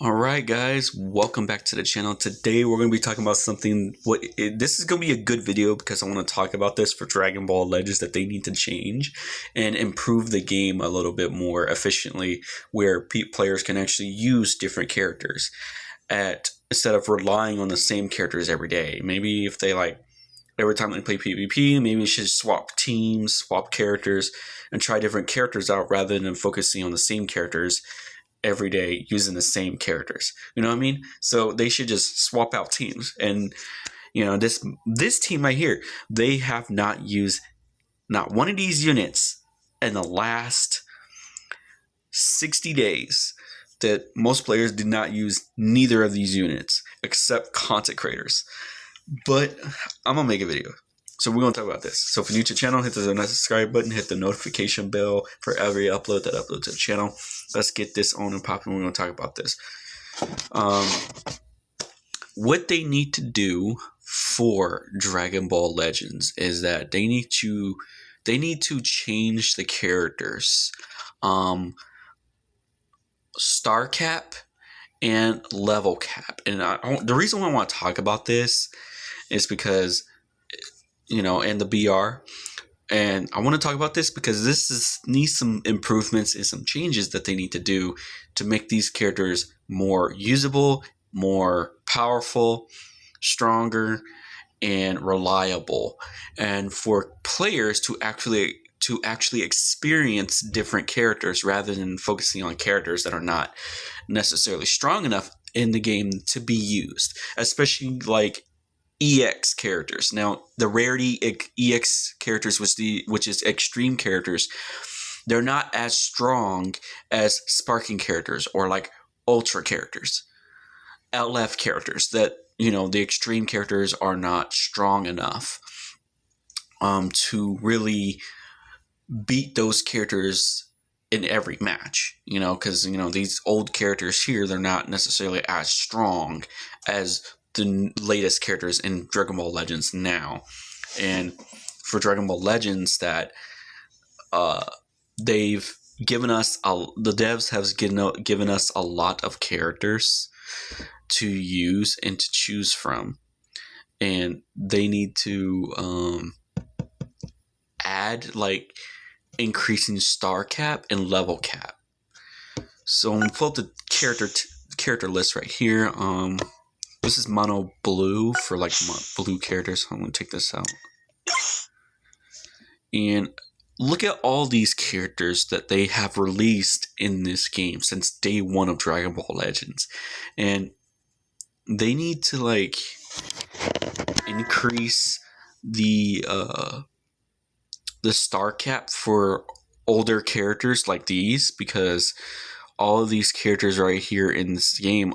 Alright guys, welcome back to the channel. Today we're going to be talking about something, this is going to be a good video because I want to talk about this for Dragon Ball Legends that they need to change and improve the game a little bit more efficiently where players can actually use different characters instead of relying on the same characters every day. Maybe if they every time they play PvP, maybe you should swap teams, swap characters, and try different characters out rather than focusing on the same characters every day using the same characters. You know what I mean? So they should just swap out teams. And this team right here, they have not used not one of these units in the last 60 days. That most players did not use neither of these units except content creators. But I'm gonna make a video. So we're going to talk about this. So if you're new to the channel, hit the subscribe button, hit the notification bell for every upload to the channel. Let's get this on and popping. We're going to talk about this. What they need to do for Dragon Ball Legends is that they need to change the characters. Star cap and level cap. And the reason why I want to talk about this is because and the BR. And I want to talk about this because this needs some improvements and some changes that they need to do to make these characters more usable, more powerful, stronger, and reliable. And for players to actually experience different characters rather than focusing on characters that are not necessarily strong enough in the game to be used, especially like EX characters. Now, the rarity EX characters, which is extreme characters, they're not as strong as sparking characters or like ultra characters, LF characters. That the extreme characters are not strong enough to really beat those characters in every match. Because these old characters here, they're not necessarily as strong as the latest characters in Dragon Ball Legends now. And for Dragon Ball Legends, that they've given us the devs have given us a lot of characters to use and to choose from, and they need to add increasing star cap and level cap. So I'm gonna pull up the character list right here. This is mono blue for blue characters. I'm going to take this out. And look at all these characters that they have released in this game since day one of Dragon Ball Legends. And they need to increase the star cap for older characters like these, because all of these characters right here in this game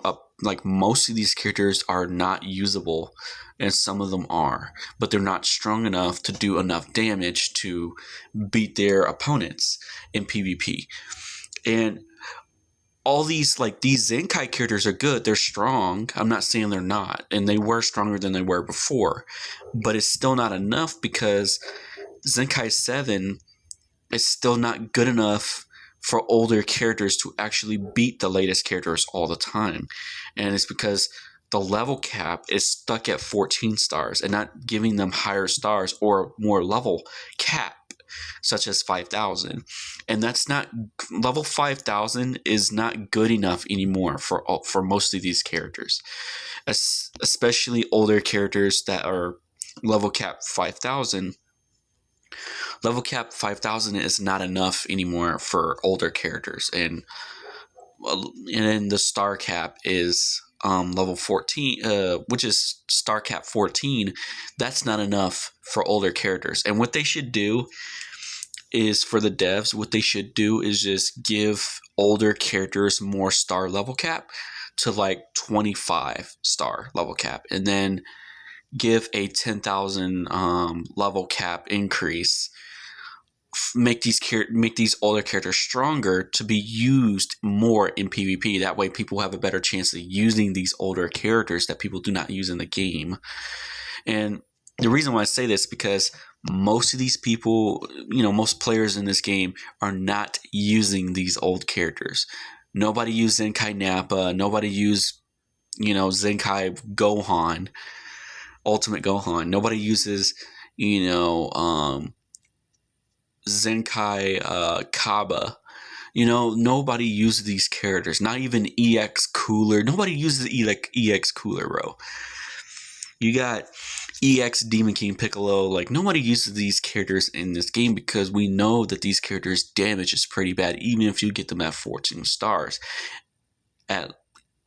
most of these characters are not usable, and some of them are, but they're not strong enough to do enough damage to beat their opponents in PvP. And all these these Zenkai characters are good, they're strong. I'm not saying they're not, and they were stronger than they were before, but it's still not enough because Zenkai 7 is still not good enough for older characters to actually beat the latest characters all the time. And it's because the level cap is stuck at 14 stars and not giving them higher stars or more level cap, such as 5,000. And that's not, level 5,000 is not good enough anymore for most of these characters, especially older characters that are level cap 5,000. Level cap 5,000 is not enough anymore for older characters, and then the star cap is level 14, which is star cap 14. That's not enough for older characters. And what they should do is, for the devs, what they should do is just give older characters more star level cap to 25 star level cap, and then give a 10,000 level cap increase. Make these older characters stronger to be used more in PvP. That way people have a better chance of using these older characters that people do not use in the game. And the reason why I say this is because most of these people, most players in this game are not using these old characters. Nobody used Zenkai Nappa. Nobody used, Zenkai Gohan, Ultimate Gohan. Nobody uses, Zenkai Kaba. Nobody uses these characters. Not even EX Cooler. Nobody uses EX Cooler, bro. You got EX Demon King Piccolo. Like, nobody uses these characters in this game because we know that these characters' damage is pretty bad, even if you get them at 14 stars. At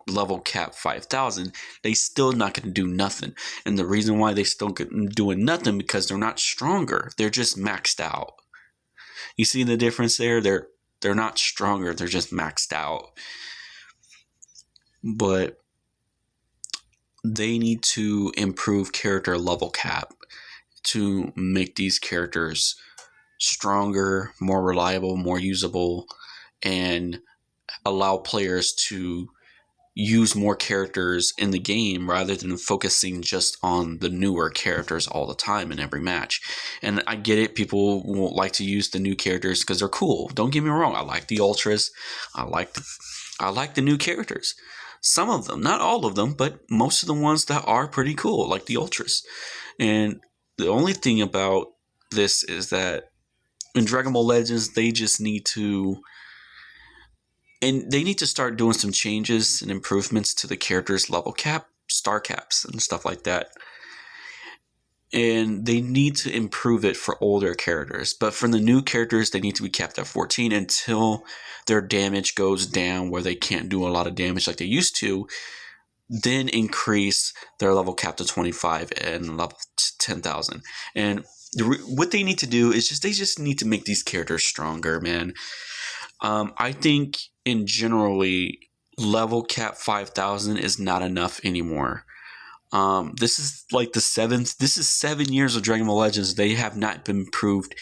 level cap 5,000, they still not going to do nothing. And the reason why they still doing nothing because they're not stronger. They're just maxed out. You see the difference there? They're not stronger. They're just maxed out. But they need to improve character level cap to make these characters stronger, more reliable, more usable, and allow players to use more characters in the game rather than focusing just on the newer characters all the time in every match. And I get it, people won't like to use the new characters because they're cool. Don't get me wrong, I like the Ultras. I like the new characters. Some of them, not all of them, but most of the ones that are pretty cool, like the Ultras. And the only thing about this is that in Dragon Ball Legends, they just need to... And they need to start doing some changes and improvements to the characters' level cap, star caps, and stuff like that. And they need to improve it for older characters. But for the new characters, they need to be capped at 14 until their damage goes down where they can't do a lot of damage like they used to. Then increase their level cap to 25 and level 10,000. And what they need to do is they just need to make these characters stronger, man. I think in generally level cap 5,000 is not enough anymore. This is like this is 7 years of Dragon Ball Legends. They have not been improved.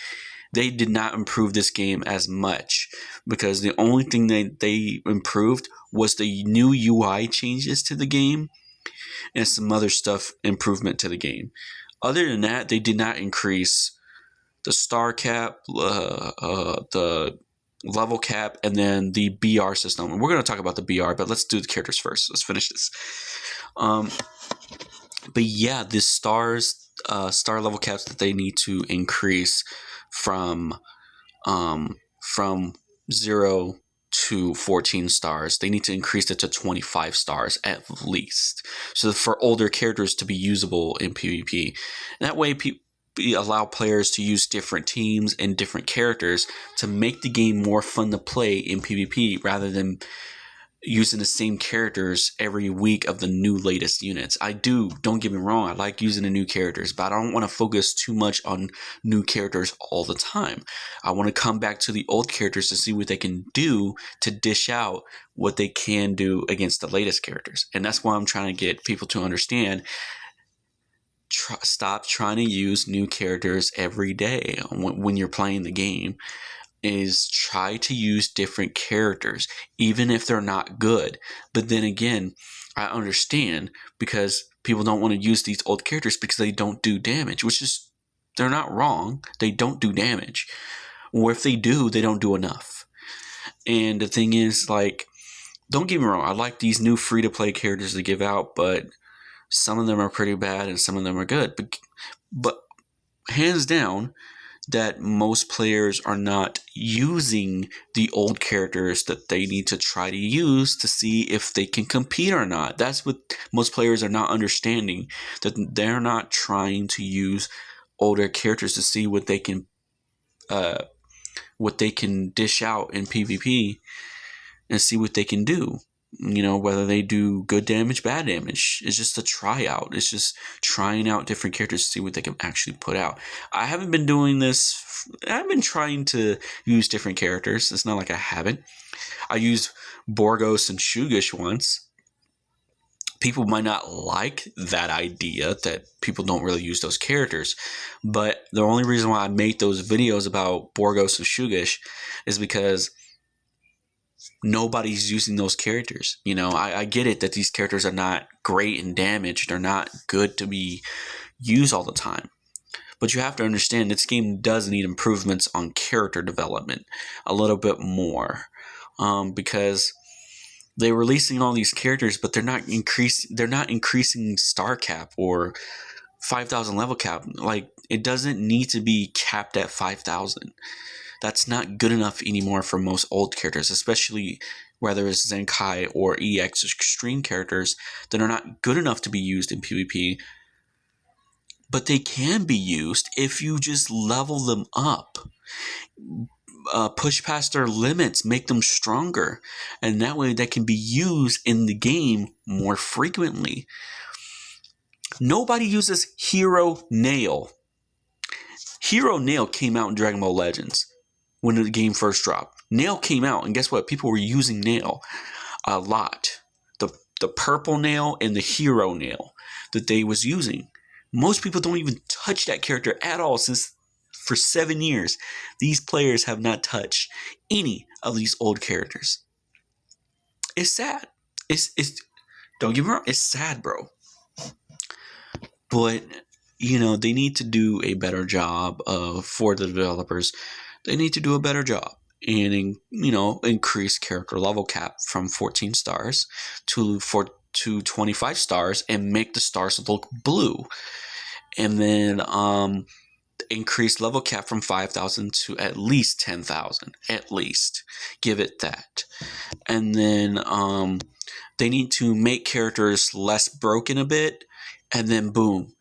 They did not improve this game as much because the only thing they improved was the new UI changes to the game and some other stuff improvement to the game. Other than that, they did not increase the star cap, the level cap, and then the BR system. And we're going to talk about the BR, but let's do the characters first. Let's finish this. But yeah, the star level caps that they need to increase from 0 to 14 stars. They need to increase it to 25 stars at least. So for older characters to be usable in PvP. And that way allow players to use different teams and different characters to make the game more fun to play in PvP rather than using the same characters every week of the new latest units. Don't get me wrong, I like using the new characters, but I don't want to focus too much on new characters all the time. I want to come back to the old characters to see what they can do to dish out what they can do against the latest characters. And that's why I'm trying to get people to understand, stop trying to use new characters every day when you're playing the game. Is try to use different characters, even if they're not good. But then again, I understand because people don't want to use these old characters because they don't do damage, which is, they're not wrong. They don't do damage. Or if they do, they don't do enough. And the thing is, like, don't get me wrong, I like these new free-to-play characters to give out, but some of them are pretty bad and some of them are good. But hands down, that most players are not using the old characters that they need to try to use to see if they can compete or not. That's what most players are not understanding, that they're not trying to use older characters to see what they can dish out in PvP and see what they can do. Whether they do good damage, bad damage. It's just a tryout. It's just trying out different characters to see what they can actually put out. I haven't been doing this. I've been trying to use different characters. It's not like I haven't. I used Borgos and Shugish once. People might not like that idea that people don't really use those characters. But the only reason why I made those videos about Borgos and Shugish is because nobody's using those characters. I get it that these characters are not great in damage. They're not good to be used all the time. But you have to understand this game does need improvements on character development a little bit more. Because they're releasing all these characters, but they're not increasing star cap or 5,000 level cap. Like, it doesn't need to be capped at 5,000. That's not good enough anymore for most old characters, especially whether it's Zenkai or EX extreme characters that are not good enough to be used in PvP. But they can be used if you just level them up. Push past their limits, make them stronger, and that way they can be used in the game more frequently. Nobody uses Hero Nail. Hero Nail came out in Dragon Ball Legends when the game first dropped. Nail came out, and guess what? People were using Nail a lot. The purple Nail and the Hero Nail that they was using. Most people don't even touch that character at all since for 7 years. These players have not touched any of these old characters. It's sad. It's don't get me wrong, it's sad, bro. But they need to do a better job for the developers. They need to do a better job and increase character level cap from 14 stars to 25 stars and make the stars look blue. And then increase level cap from 5,000 to at least 10,000. At least. Give it that. And then they need to make characters less broken a bit. And then boom.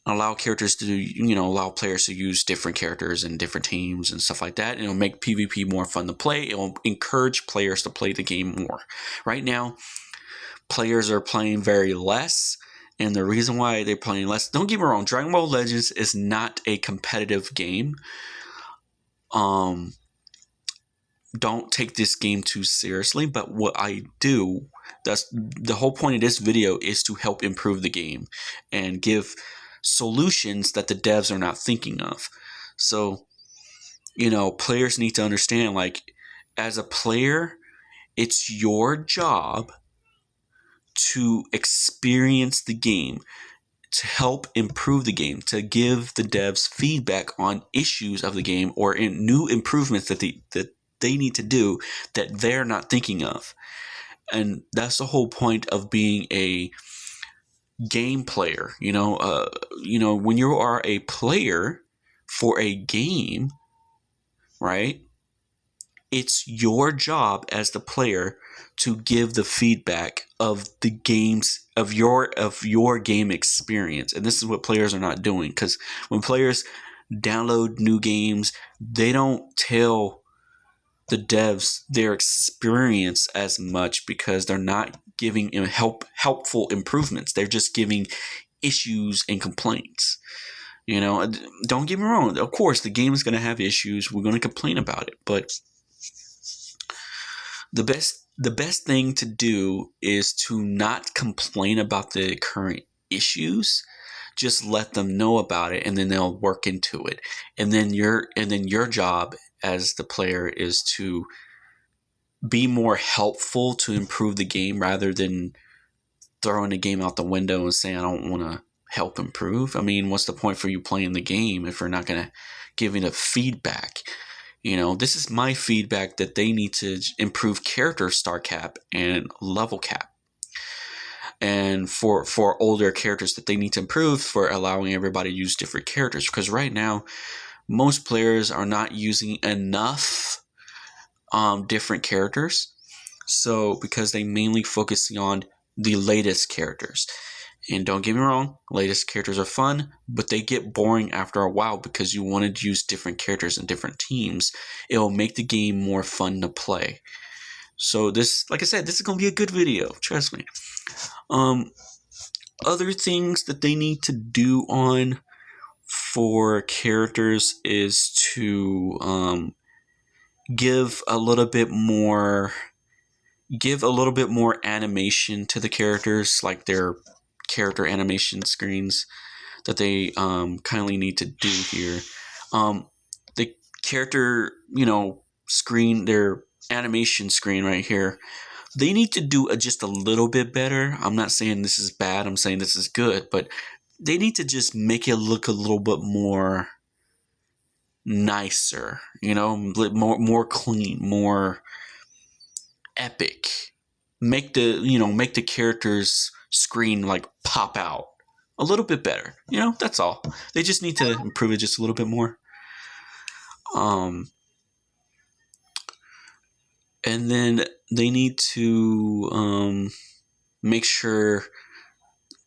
Allow characters to, allow players to use different characters and different teams and stuff like that. It'll make PvP more fun to play. It'll encourage players to play the game more. Right now, players are playing very less. And the reason why they're playing less, don't get me wrong, Dragon Ball Legends is not a competitive game. Don't take this game too seriously, but what I do, that's the whole point of this video, is to help improve the game and give solutions that the devs are not thinking of. So, players need to understand, like, as a player, it's your job to experience the game, to help improve the game, to give the devs feedback on issues of the game or in new improvements that they need to do that they're not thinking of. And that's the whole point of being a game player. When you are a player for a game, right? It's your job as the player to give the feedback of the games of your game experience. And this is what players are not doing, because when players download new games, they don't tell the devs their experience as much because they're not giving helpful improvements. They're just giving issues and complaints. Don't get me wrong. Of course, the game is going to have issues. We're going to complain about it, but the best thing to do is to not complain about the current issues. Just let them know about it, and then they'll work into it. And then your job as the player is to be more helpful to improve the game rather than throwing the game out the window and saying, I don't want to help improve. I mean, what's the point for you playing the game if you're not going to give it a feedback? This is my feedback that they need to improve character star cap and level cap. And for older characters that they need to improve for allowing everybody to use different characters. Because right now, most players are not using enough different characters. So, because they mainly focusing on the latest characters. And don't get me wrong, latest characters are fun, but they get boring after a while because you want to use different characters and different teams. It will make the game more fun to play. So this, like I said, this is going to be a good video. Trust me. Other things that they need to do on for characters is to give a little bit more animation to the characters, like their character animation screens that they kindly need to do here. The character, screen, their animation screen right here, they need to do just a little bit better. I'm not saying this is bad, I'm saying this is good, but they need to just make it look a little bit more nicer, more clean, more epic. make the character's screen like pop out a little bit better. That's all. They just need to improve it just a little bit more. And then they need to make sure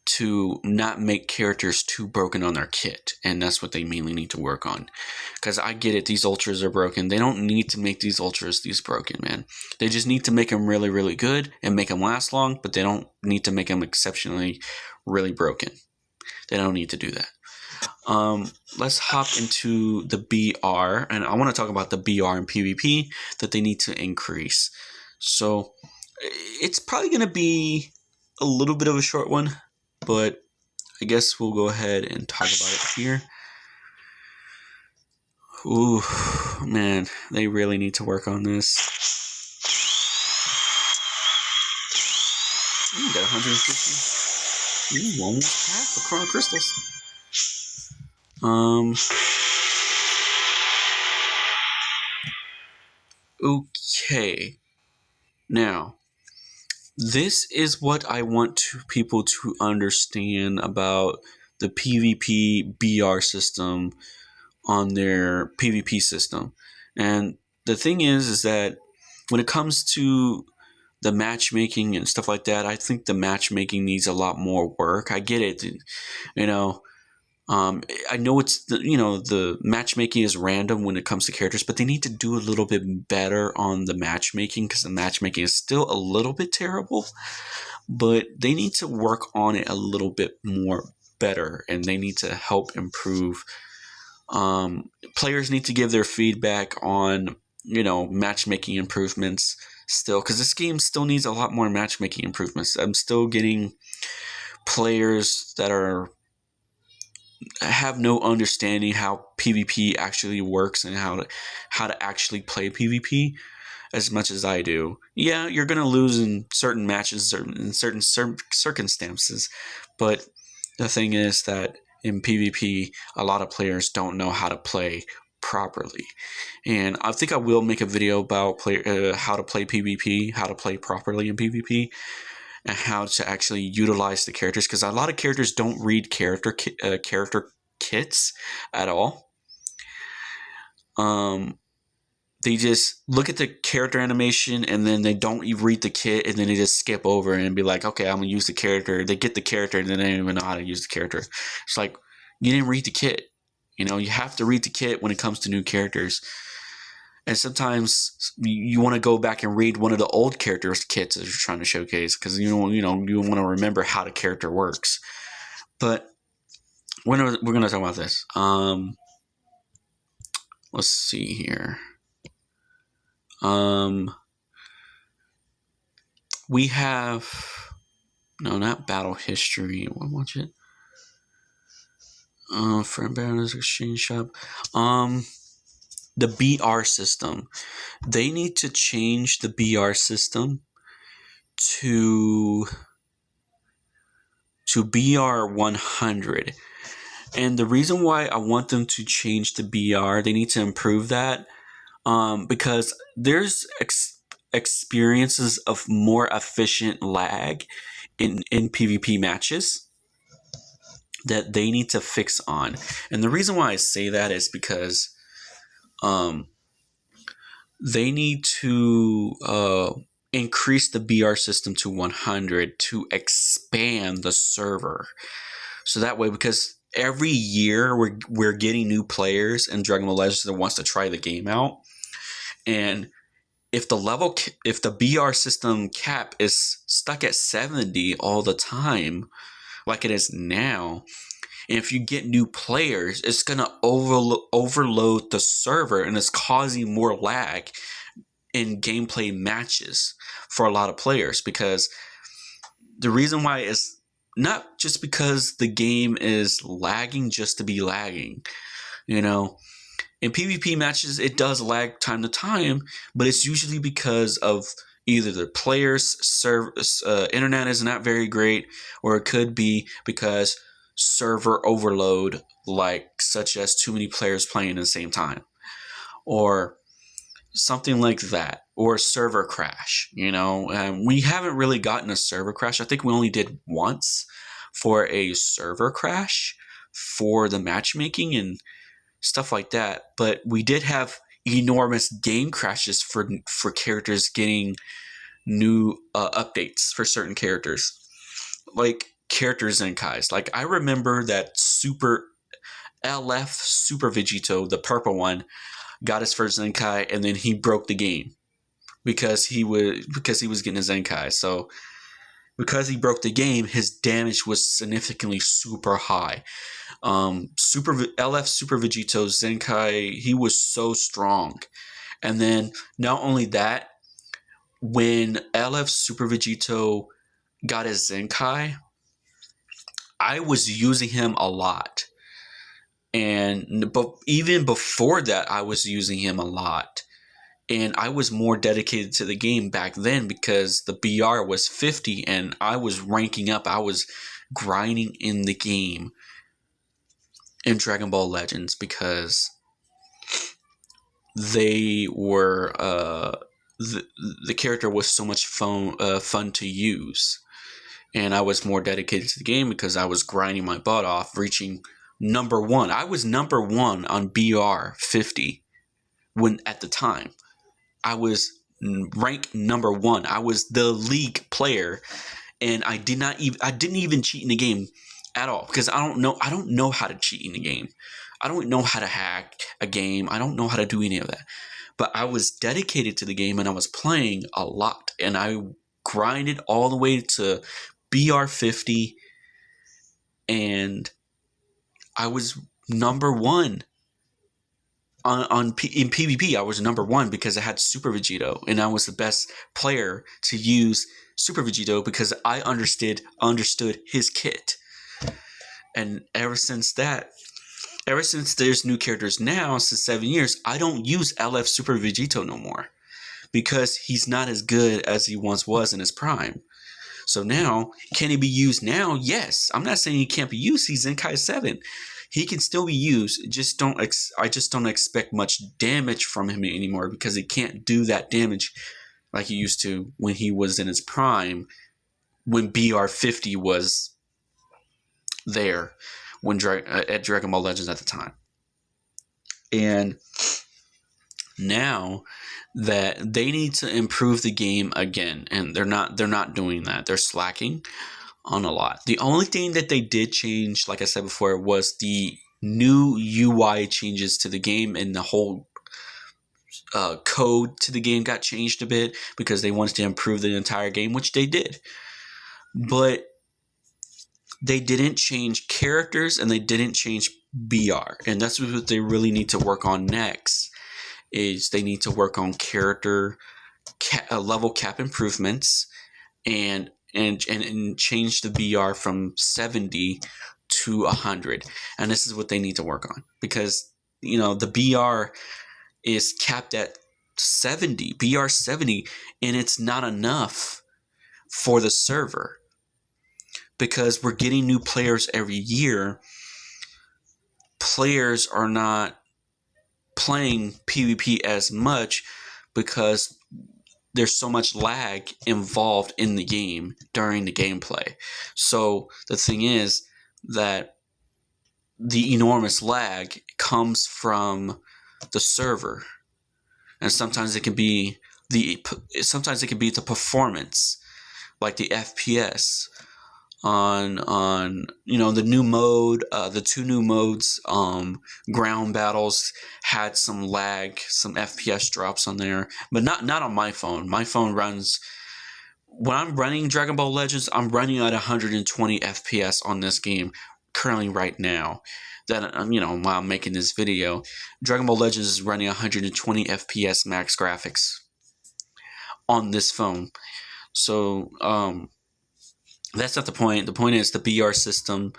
to not make characters too broken on their kit, and that's what they mainly need to work on. Because I get it, these ultras are broken. They don't need to make these ultras these broken, man. They just need to make them really, really good and make them last long, but they don't need to make them exceptionally really broken. They don't need to do that. Let's hop into the BR, and I want to talk about the BR and PvP that they need to increase. So it's probably going to be a little bit of a short one, but I guess we'll go ahead and talk about it here. Ooh, man, they really need to work on this. Ooh, got 150. Ooh, almost half a Chrono Crystals. Okay. Now, this is what I want people to understand about the PvP BR system on their PvP system. And the thing is that when it comes to the matchmaking and stuff like that, I think the matchmaking needs a lot more work. I get it, I know it's the matchmaking is random when it comes to characters, but they need to do a little bit better on the matchmaking, because the matchmaking is still a little bit terrible. But they need to work on it a little bit more better, and they need to help improve. Players need to give their feedback on matchmaking improvements still, because this game still needs a lot more matchmaking improvements. I'm still getting players that have no understanding how PvP actually works and how to actually play PvP as much as I do. Yeah, you're gonna lose in certain matches, in certain circumstances, but the thing is that in PvP, a lot of players don't know how to play properly. And I think I will make a video about how to play PvP, how to play properly in PvP, and how to actually utilize the characters, because a lot of characters don't read character kits at all. They just look at the character animation and then they don't even read the kit, and then they just skip over and be like, okay, I'm gonna use the character. They get the character and then they don't even know how to use the character. It's like, you didn't read the kit. You have to read the kit when it comes to new characters. And sometimes you want to go back and read one of the old characters' kits that you're trying to showcase, because you want to remember how the character works. But we're going to talk about this. Let's see here. We have not battle history. Watch it. Friend Baron's Exchange Shop. The BR system. They need to change the BR system to BR 100. And the reason why I want them to change the BR, they need to improve that, because there's experiences of more efficient lag in PvP matches that they need to fix on. And the reason why I say that is because they need to increase the BR system to 100 to expand the server. So that way, because every year we're getting new players in Dragonball Legends that wants to try the game out. And if the BR system cap is stuck at 70 all the time, like it is now, and if you get new players, it's going to overload the server, and it's causing more lag in gameplay matches for a lot of players. Because the reason why is not just because the game is lagging just to be lagging. In PvP matches, it does lag time to time, but it's usually because of either the players' internet is not very great, or it could be because server overload, such as too many players playing at the same time, or something like that, or a server crash. We haven't really gotten a server crash. I think we only did once for a server crash for the matchmaking and stuff like that. But we did have enormous game crashes for characters getting new updates for certain characters, like character Zenkais. Like I remember that Super LF Super Vegito, the purple one, got his first Zenkai, and then he broke the game because he was getting a Zenkai. So because he broke the game, his damage was significantly super high. LF Super Vegito Zenkai, he was so strong. And then not only that, when LF Super Vegito got his Zenkai, I was using him a lot. But even before that, I was using him a lot. And I was more dedicated to the game back then because the BR was 50 and I was ranking up. I was grinding in the game in Dragon Ball Legends because they were the character was so much fun to use. And I was more dedicated to the game because I was grinding my butt off, reaching number 1. I was number 1 on BR 50 when at the time. I was ranked number 1. I was the league player, and I didn't even cheat in the game at all because I don't know how to cheat in the game. I don't know how to hack a game. I don't know how to do any of that. But I was dedicated to the game and I was playing a lot, and I grinded all the way to BR 50, and I was number 1 in PvP. I was number 1 because I had Super Vegito, and I was the best player to use Super Vegito because I understood his kit. And ever since there's new characters now, since 7 years, I don't use LF Super Vegito no more because he's not as good as he once was in his prime. So now, can he be used now? Yes. I'm not saying he can't be used. He's Zenkai 7. He can still be used. I just don't expect much damage from him anymore because he can't do that damage like he used to when he was in his prime, when BR 50 was there at Dragon Ball Legends at the time. And now that they need to improve the game again, and they're not doing that. They're slacking on a lot. The only thing that they did change, like I said before, was the new UI changes to the game, and the whole code to the game got changed a bit because they wanted to improve the entire game, which they did. But they didn't change characters and they didn't change BR. And that's what they really need to work on next. Is they need to work on character level cap improvements and change the BR from 70 to 100. And this is what they need to work on because the BR is capped at 70, BR 70, and it's not enough for the server because we're getting new players every year. Players are not playing PvP as much because there's so much lag involved in the game during the gameplay. So the thing is that the enormous lag comes from the server, and sometimes it can be the performance, like the FPS on the new mode. The 2 new modes, ground battles had some lag, some FPS drops on there, but not on my phone. My phone runs, when I'm running Dragon Ball Legends, I'm running at 120 FPS on this game currently right now. That while I'm making this video, Dragon Ball Legends is running 120 FPS max graphics on this phone. So that's not the point. The point is the BR system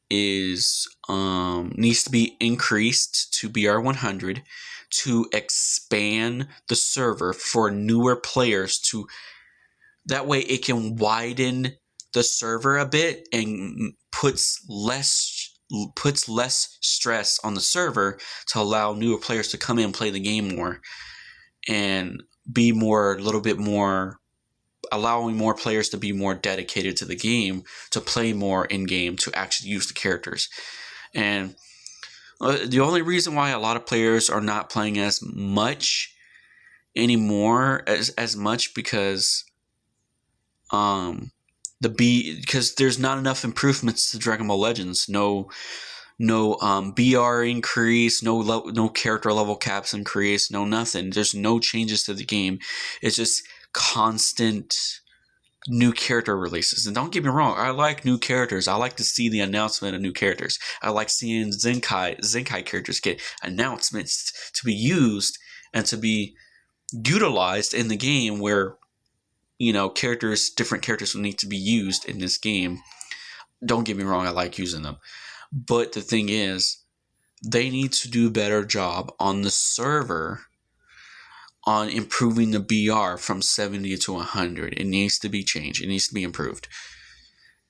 is needs to be increased to BR 100 to expand the server for newer players, to that way it can widen the server a bit and puts less stress on the server to allow newer players to come in and play the game more. and be more, a little bit more, allowing more players to be more dedicated to the game, to play more in game, to actually use the characters. And the only reason why a lot of players are not playing as much anymore, as much, because because there's not enough improvements to Dragon Ball Legends. No BR increase, no character level caps increase, no nothing. There's no changes to the game. It's just constant new character releases. And don't get me wrong, I like new characters. I like to see the announcement of new characters. I like seeing Zenkai characters get announcements to be used and to be utilized in the game, where different characters will need to be used in this game. Don't get me wrong, I like using them. But the thing is, they need to do a better job on the server on improving the BR from 70 to 100. It needs to be changed. It needs to be improved.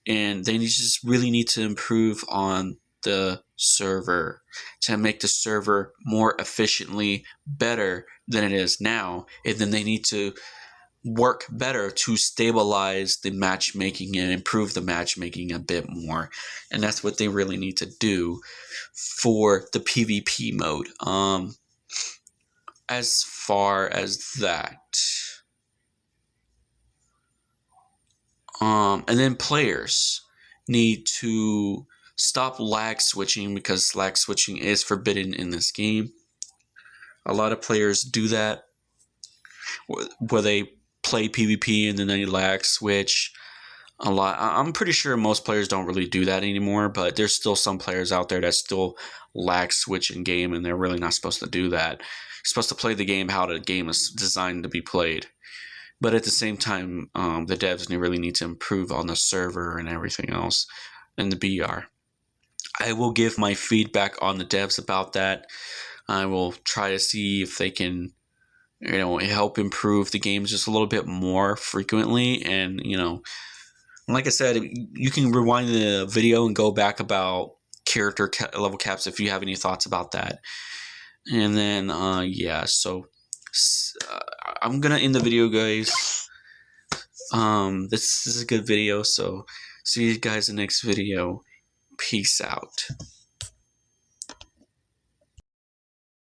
And they just really need to improve on the server to make the server more efficiently better than it is now. And then they need to work better to stabilize the matchmaking and improve the matchmaking a bit more. And that's what they really need to do for the PvP mode. As far as that, and then players need to stop lag switching, because lag switching is forbidden in this game. A lot of players do that, where they play PvP and then they lag switch a lot. I'm pretty sure most players don't really do that anymore, but there's still some players out there that still lag switch in game, and they're really not supposed to do that. You're supposed to play the game how the game is designed to be played. But at the same time, the devs really need to improve on the server and everything else, and the BR. I will give my feedback on the devs about that. I will try to see if they can help improve the games just a little bit more frequently. And, like I said, you can rewind the video and go back about character level caps if you have any thoughts about that. And then, so I'm going to end the video, guys. This is a good video, so see you guys in the next video. Peace out.